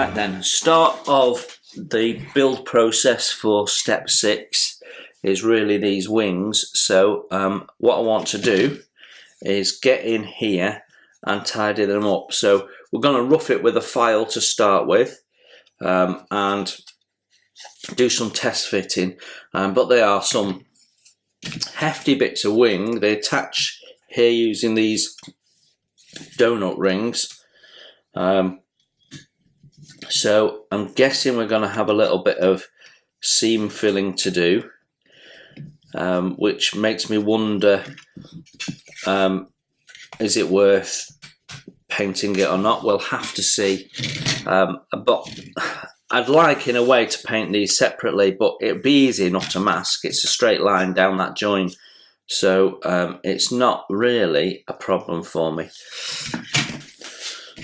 Right then, start of the build process for step 6 is really these wings. So what I want to do is get in here and tidy them up. So we're going to rough it with a file to start with and do some test fitting, but there are some hefty bits of wing. They attach here using these donut rings. So I'm guessing we're going to have a little bit of seam filling to do, which makes me wonder, is it worth painting it or not? We'll have to see. But I'd like in a way to paint these separately, but it'd be easy not to mask. It's a straight line down that joint, so it's not really a problem for me.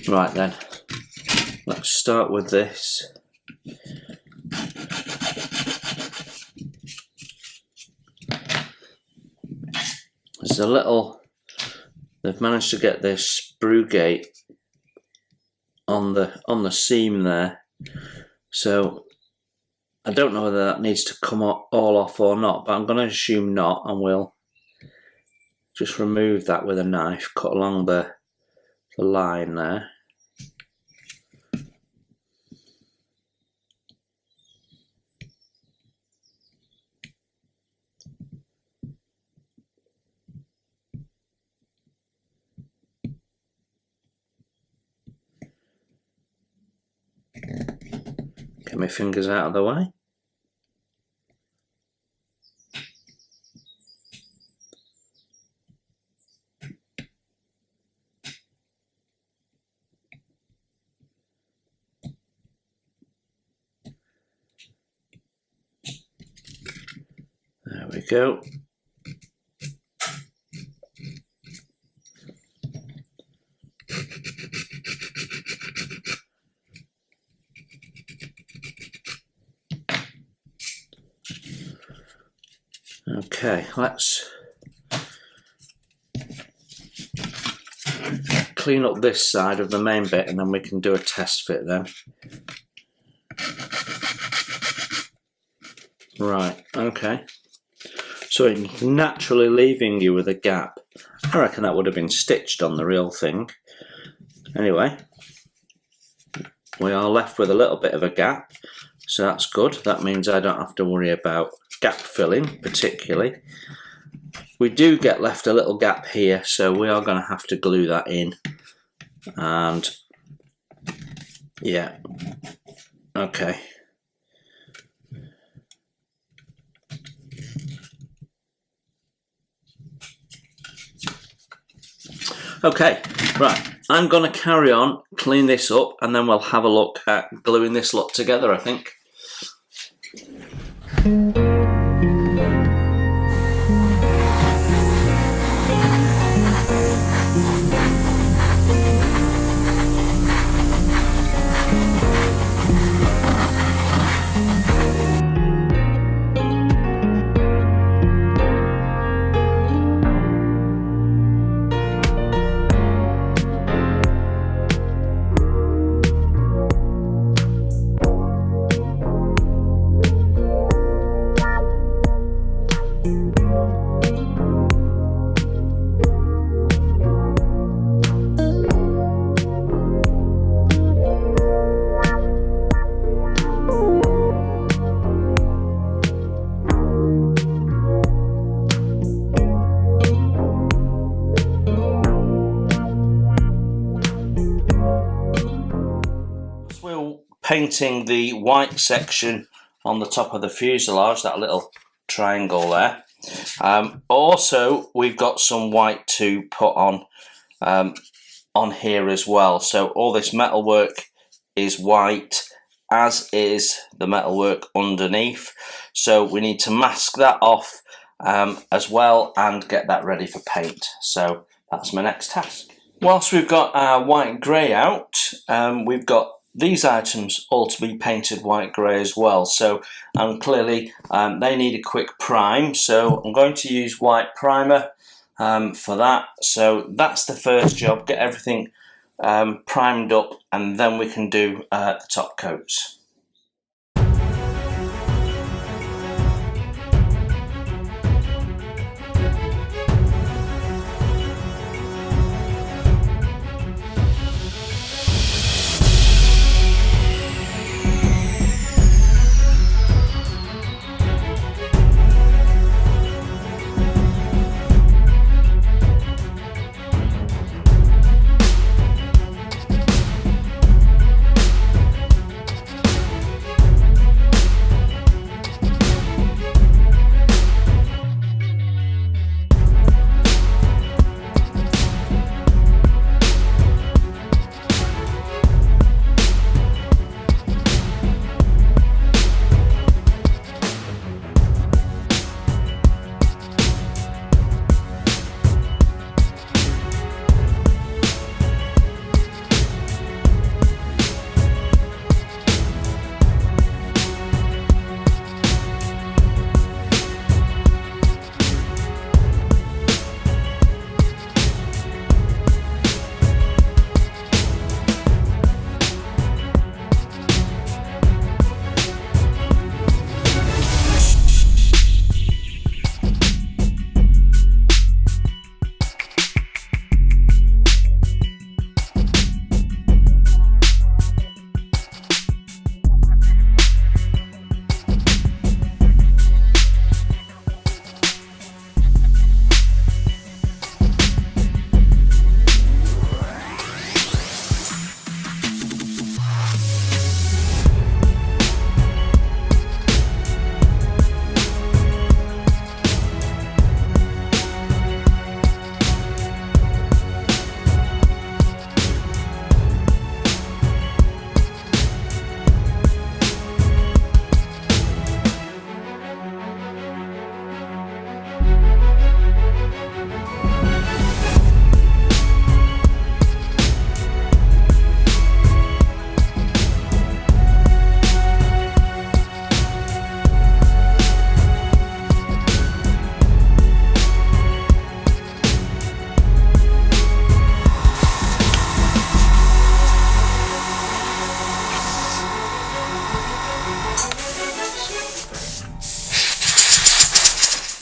Right then, let's start with this. There's a little, they've managed to get this sprue gate on the seam there, so I don't know whether that needs to come all off or not, but I'm going to assume not, and we'll just remove that with a knife, cut along the line there. Get my fingers out of the way. There we go. Okay, let's clean up this side of the main bit and then we can do a test fit then. Right, okay. So it's naturally leaving you with a gap. I reckon that would have been stitched on the real thing. Anyway, we are left with a little bit of a gap, so that's good. That means I don't have to worry about gap filling particularly. We do get left a little gap here, so we are going to have to glue that in. And yeah, okay. Okay, right, I'm going to carry on, clean this up, and then we'll have a look at gluing this lot together, I think. Painting the white section on the top of the fuselage, that little triangle there. Also, we've got some white to put on here as well. So all this metalwork is white, as is the metalwork underneath. So we need to mask that off as well and get that ready for paint. So that's my next task. Whilst we've got our white grey out, we've got these items all to be painted white grey as well, so clearly they need a quick prime, so I'm going to use white primer for that. So that's the first job, get everything primed up, and then we can do the top coats.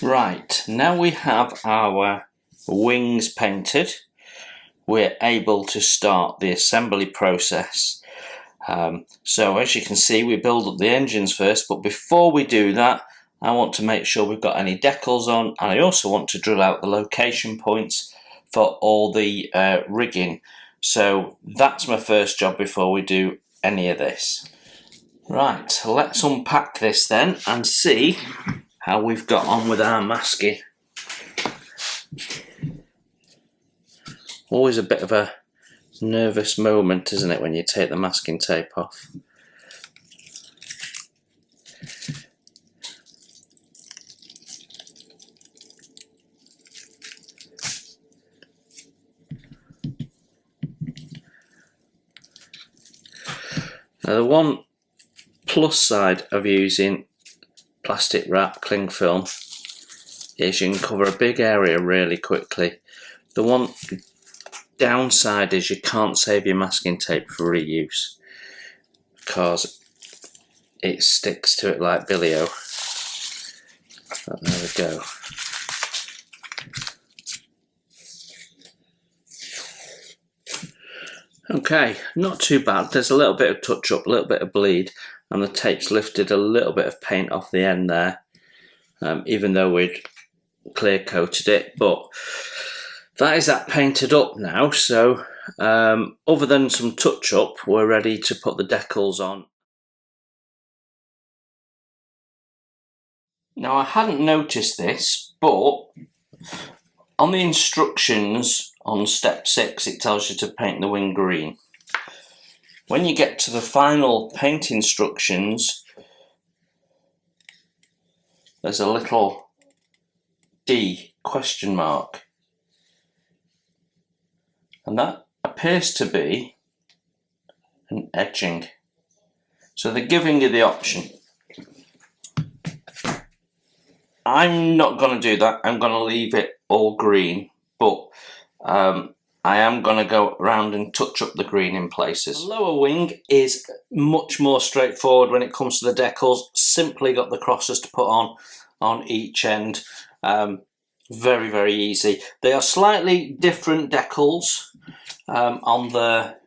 Right, now we have our wings painted, we're able to start the assembly process. So as you can see, we build up the engines first, but before we do that, I want to make sure we've got any decals on, and I also want to drill out the location points for all the rigging. So that's my first job before we do any of this. Right, let's unpack this then and see how we've got on with our masking. Always a bit of a nervous moment, isn't it, when you take the masking tape off? Now, the one plus side of using plastic wrap cling film is you can cover a big area really quickly. The one downside is you can't save your masking tape for reuse because it sticks to it like Billy-O. But there we go. Okay, not too bad. There's a little bit of touch up, a little bit of bleed, and the tape's lifted a little bit of paint off the end there, even though we'd clear coated it. But that is that painted up now, so other than some touch up, we're ready to put the decals on. Now, I hadn't noticed this, but on the instructions on step 6, it tells you to paint the wing green. When you get to the final paint instructions, there's a little D question mark, and that appears to be an edging. So they're giving you the option. I'm not going to do that. I'm going to leave it all green, but I am going to go around and touch up the green in places. The lower wing is much more straightforward when it comes to the decals. Simply got the crosses to put on each end. Very, very easy. They are slightly different decals on the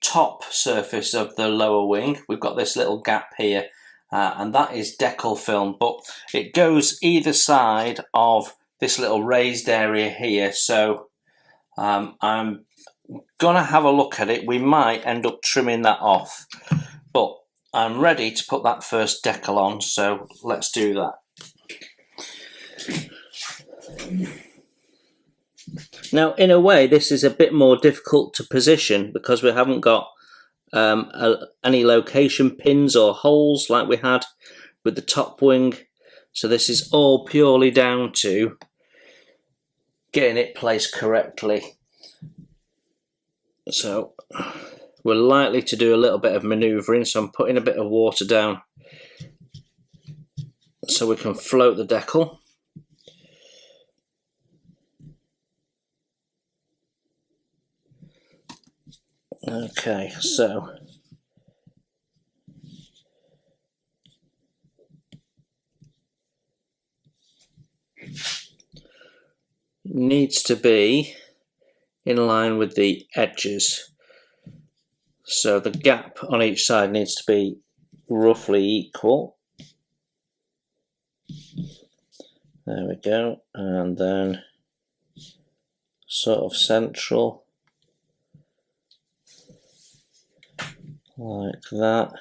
top surface of the lower wing. We've got this little gap here, and that is decal film, but it goes either side of this little raised area here. So I'm gonna have a look at it. We might end up trimming that off, but I'm ready to put that first decal on, so let's do that. Now, in a way, this is a bit more difficult to position because we haven't got any location pins or holes like we had with the top wing. So this is all purely down to getting it placed correctly. So we're likely to do a little bit of manoeuvring, so I'm putting a bit of water down so we can float the decal. Okay, so needs to be in line with the edges. So the gap on each side needs to be roughly equal. There we go, and then sort of central, like that.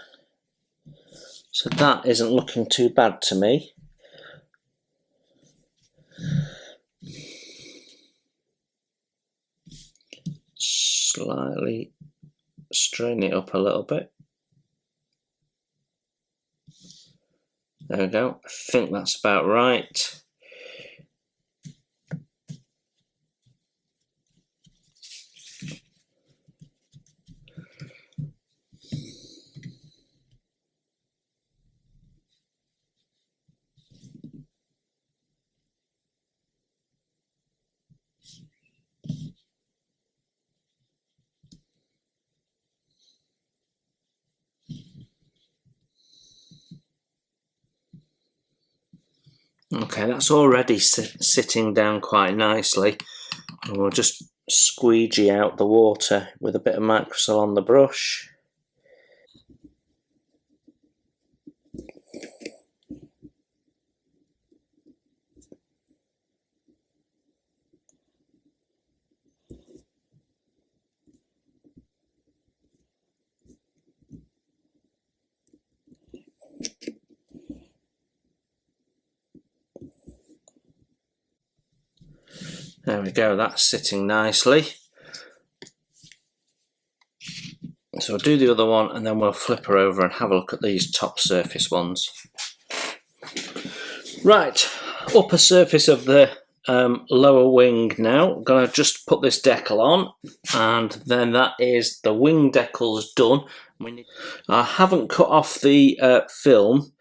So that isn't looking too bad to me. Slightly strain it up a little bit. There we go. I think that's about right. Okay, that's already sitting down quite nicely. And we'll just squeegee out the water with a bit of Microsol on the brush. There we go, that's sitting nicely. So we'll do the other one and then we'll flip her over and have a look at these top surface ones. Right, upper surface of the lower wing now. I'm going to just put this decal on, and then that is the wing decals done. I haven't cut off the film.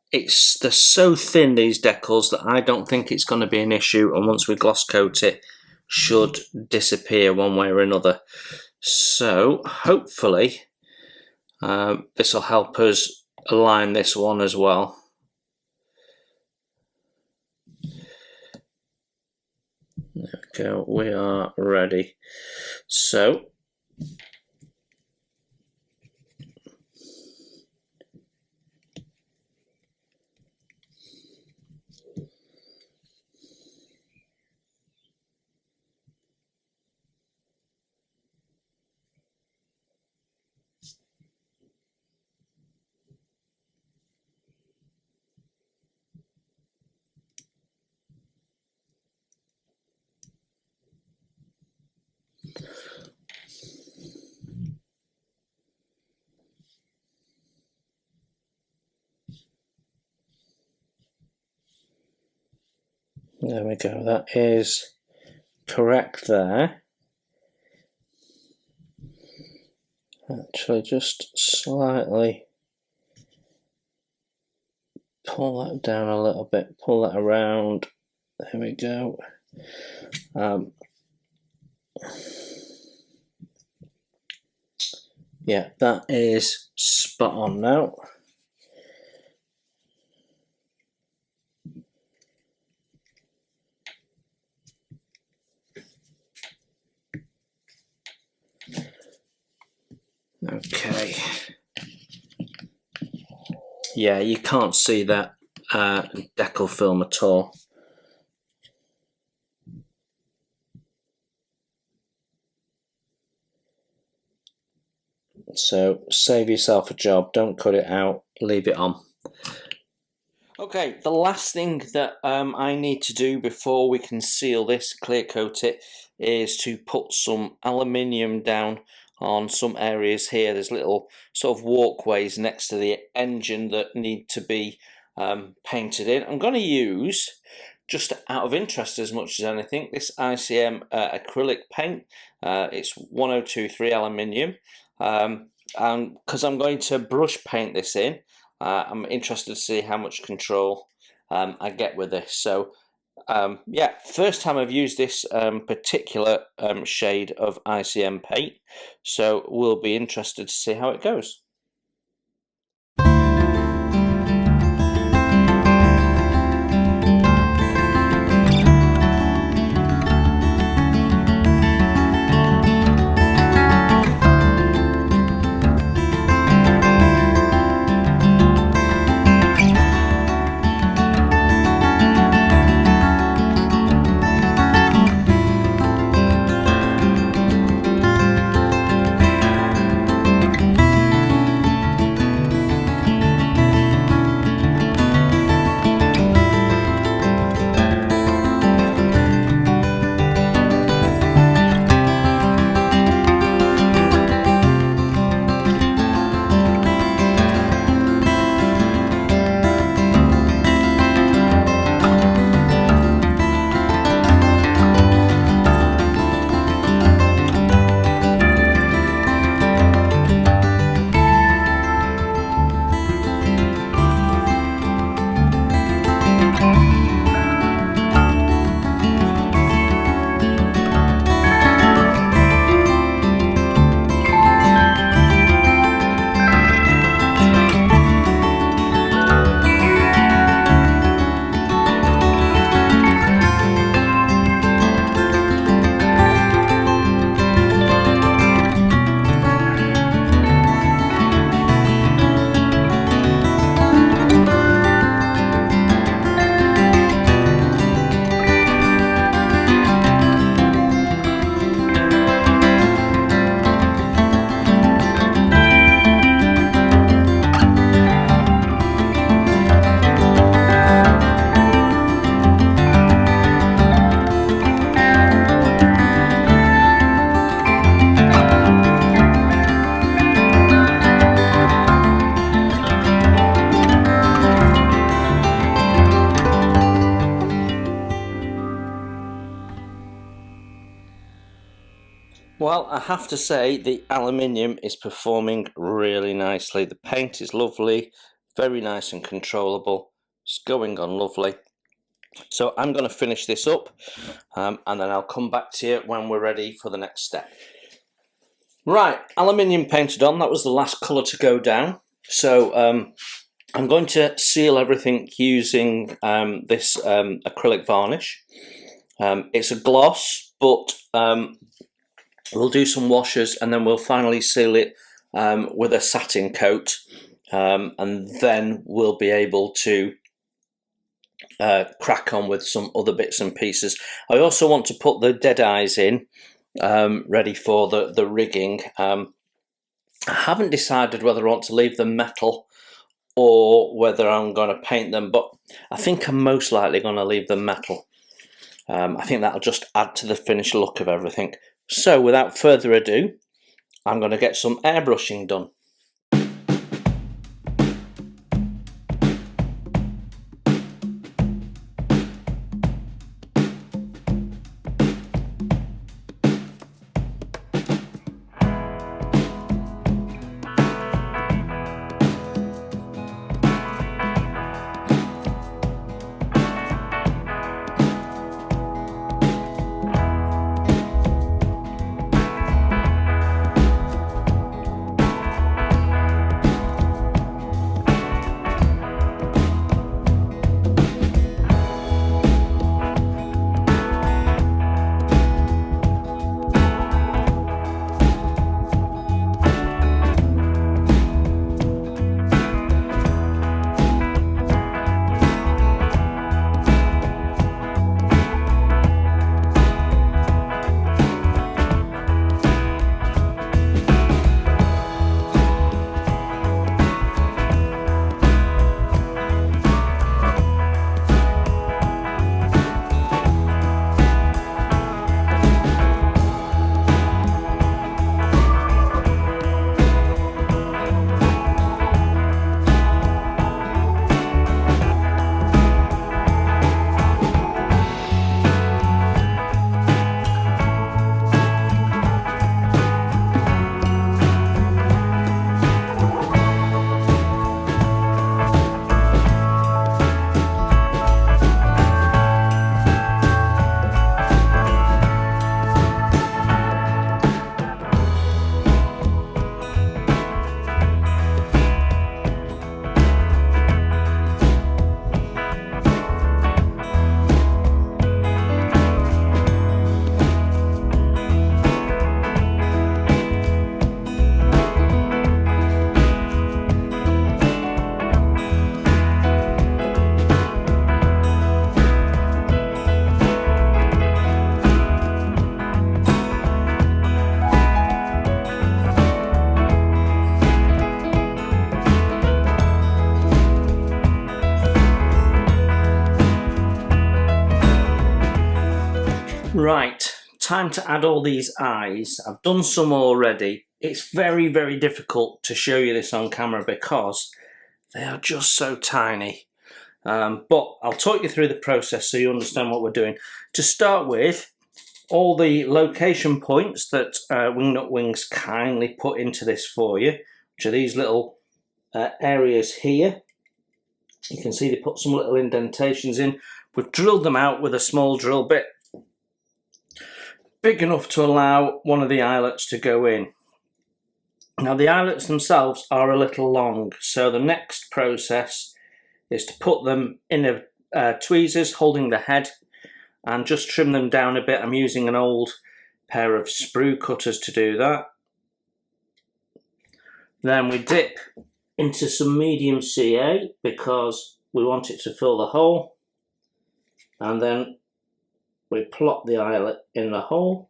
They're so thin, these decals, that I don't think it's going to be an issue, and once we gloss coat it, should disappear one way or another. So hopefully this will help us align this one as well. There we go, we are ready. So there we go, that is correct there. Actually, just slightly pull that down a little bit, pull that around. There we go. Yeah, that is spot on now. Okay. Yeah, you can't see that decal film at all. So save yourself a job, don't cut it out, leave it on. Okay, the last thing that I need to do before we can seal this, clear coat it, is to put some aluminium down on some areas here. There's little sort of walkways next to the engine that need to be painted in. I'm going to use, just out of interest as much as anything, this ICM acrylic paint. It's 1023 aluminium, and because I'm going to brush paint this in, I'm interested to see how much control I get with this. So yeah, first time I've used this particular shade of ICM paint, so we'll be interested to see how it goes. Well, I have to say the aluminium is performing really nicely. The paint is lovely, very nice and controllable. It's going on lovely. So I'm going to finish this up and then I'll come back to you when we're ready for the next step. Right, aluminium painted on, that was the last colour to go down. So I'm going to seal everything using this acrylic varnish. It's a gloss, but we'll do some washes and then we'll finally seal it with a satin coat, and then we'll be able to crack on with some other bits and pieces. I also want to put the dead eyes in, ready for the rigging. I haven't decided whether I want to leave them metal or whether I'm going to paint them, but I think I'm most likely going to leave them metal. I think that'll just add to the finished look of everything. So without further ado, I'm going to get some airbrushing done. Right, time to add all these eyes. I've done some already. It's very, very difficult to show you this on camera because they are just so tiny. But I'll talk you through the process so you understand what we're doing. To start with, all the location points that Wingnut Wings kindly put into this for you, which are these little areas here. You can see they put some little indentations in. We've drilled them out with a small drill bit, big enough to allow one of the eyelets to go in. Now the eyelets themselves are a little long, so the next process is to put them in tweezers holding the head and just trim them down a bit. I'm using an old pair of sprue cutters to do that. Then we dip into some medium CA because we want it to fill the hole, and then we plop the eyelet in the hole.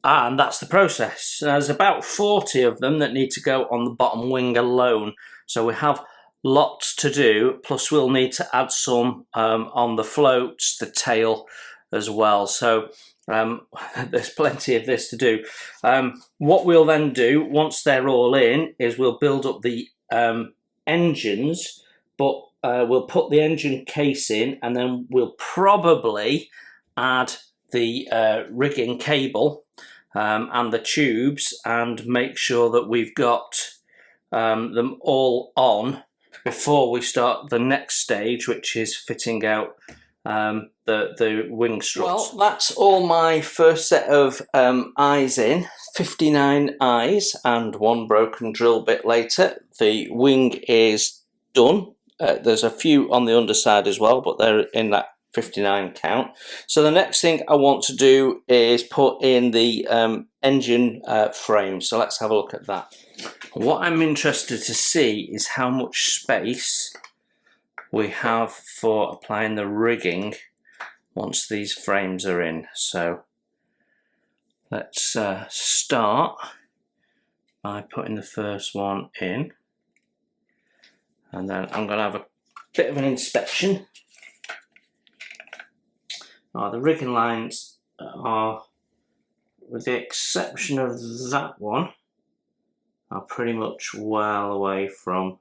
And that's the process. There's about 40 of them that need to go on the bottom wing alone. So we have lots to do, plus we'll need to add some on the floats, the tail as well. So there's plenty of this to do. What we'll then do, once they're all in, is we'll build up the engines, but we'll put the engine case in, and then we'll probably add the rigging cable and the tubes, and make sure that we've got them all on before we start the next stage, which is fitting out the wing struts. Well, that's all my first set of eyes in. 59 eyes and one broken drill bit later. The wing is done. There's a few on the underside as well, but they're in that 59 count. So the next thing I want to do is put in the engine frame. So let's have a look at that. What I'm interested to see is how much space we have for applying the rigging once these frames are in. So let's start by putting the first one in, and then I'm going to have a bit of an inspection. The rigging lines are, with the exception of that one, are pretty much well away from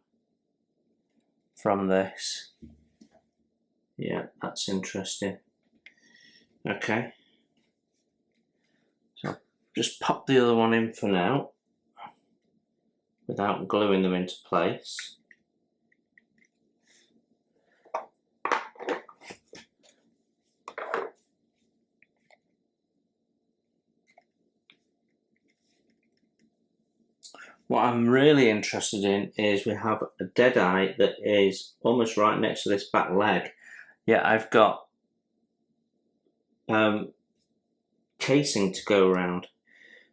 this. Yeah, that's interesting. Okay, so just pop the other one in for now without gluing them into place. What I'm really interested in is we have a dead eye that is almost right next to this back leg. Yeah, I've got casing to go around.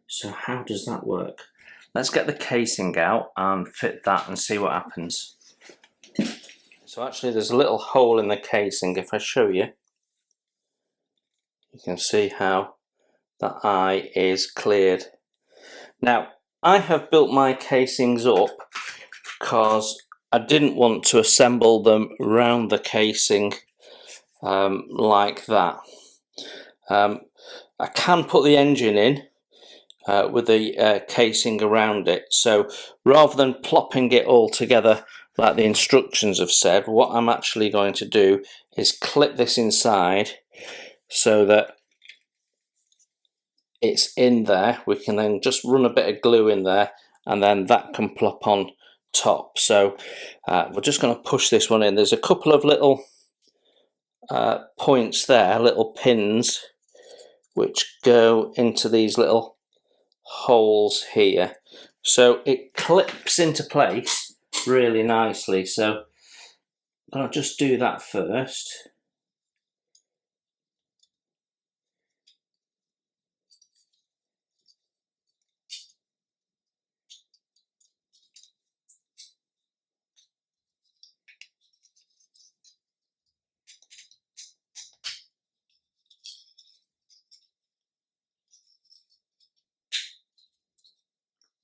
So how does that work? Let's get the casing out and fit that and see what happens. So actually there's a little hole in the casing. If I show you, you can see how that eye is cleared. Now, I have built my casings up because I didn't want to assemble them round the casing like that. I can put the engine in with the casing around it. So rather than plopping it all together like the instructions have said, what I'm actually going to do is clip this inside so that it's in there. We can then just run a bit of glue in there, and then that can plop on top. So we're just going to push this one in. There's a couple of little points there, little pins, which go into these little holes here. So it clips into place really nicely. So I'll just do that first.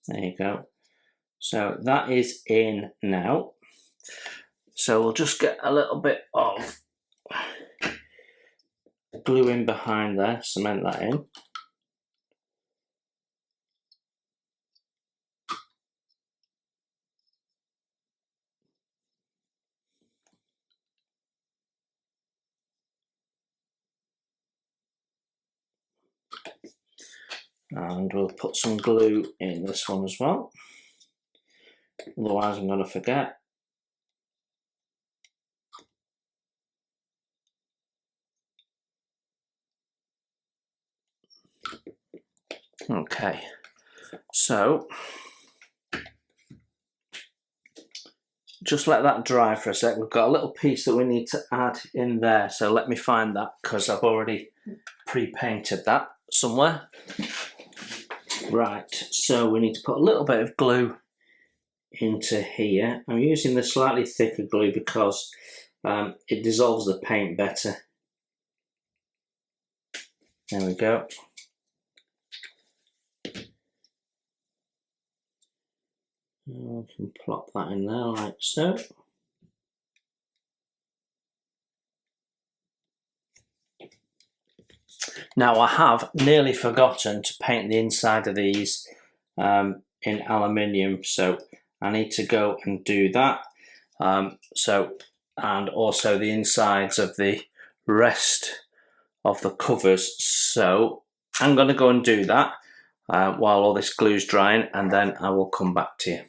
There you go. So that is in now. So we'll just get a little bit of glue in behind there, cement that in. And we'll put some glue in this one as well, otherwise I'm going to forget. Okay, so just let that dry for a sec. We've got a little piece that we need to add in there, so let me find that because I've already pre-painted that somewhere. Right, so we need to put a little bit of glue into here. I'm using the slightly thicker glue because it dissolves the paint better. There we go. We can plop that in there like so. Now I have nearly forgotten to paint the inside of these in aluminium, so I need to go and do that. And also the insides of the rest of the covers. So I'm going to go and do that while all this glue is drying, and then I will come back to you.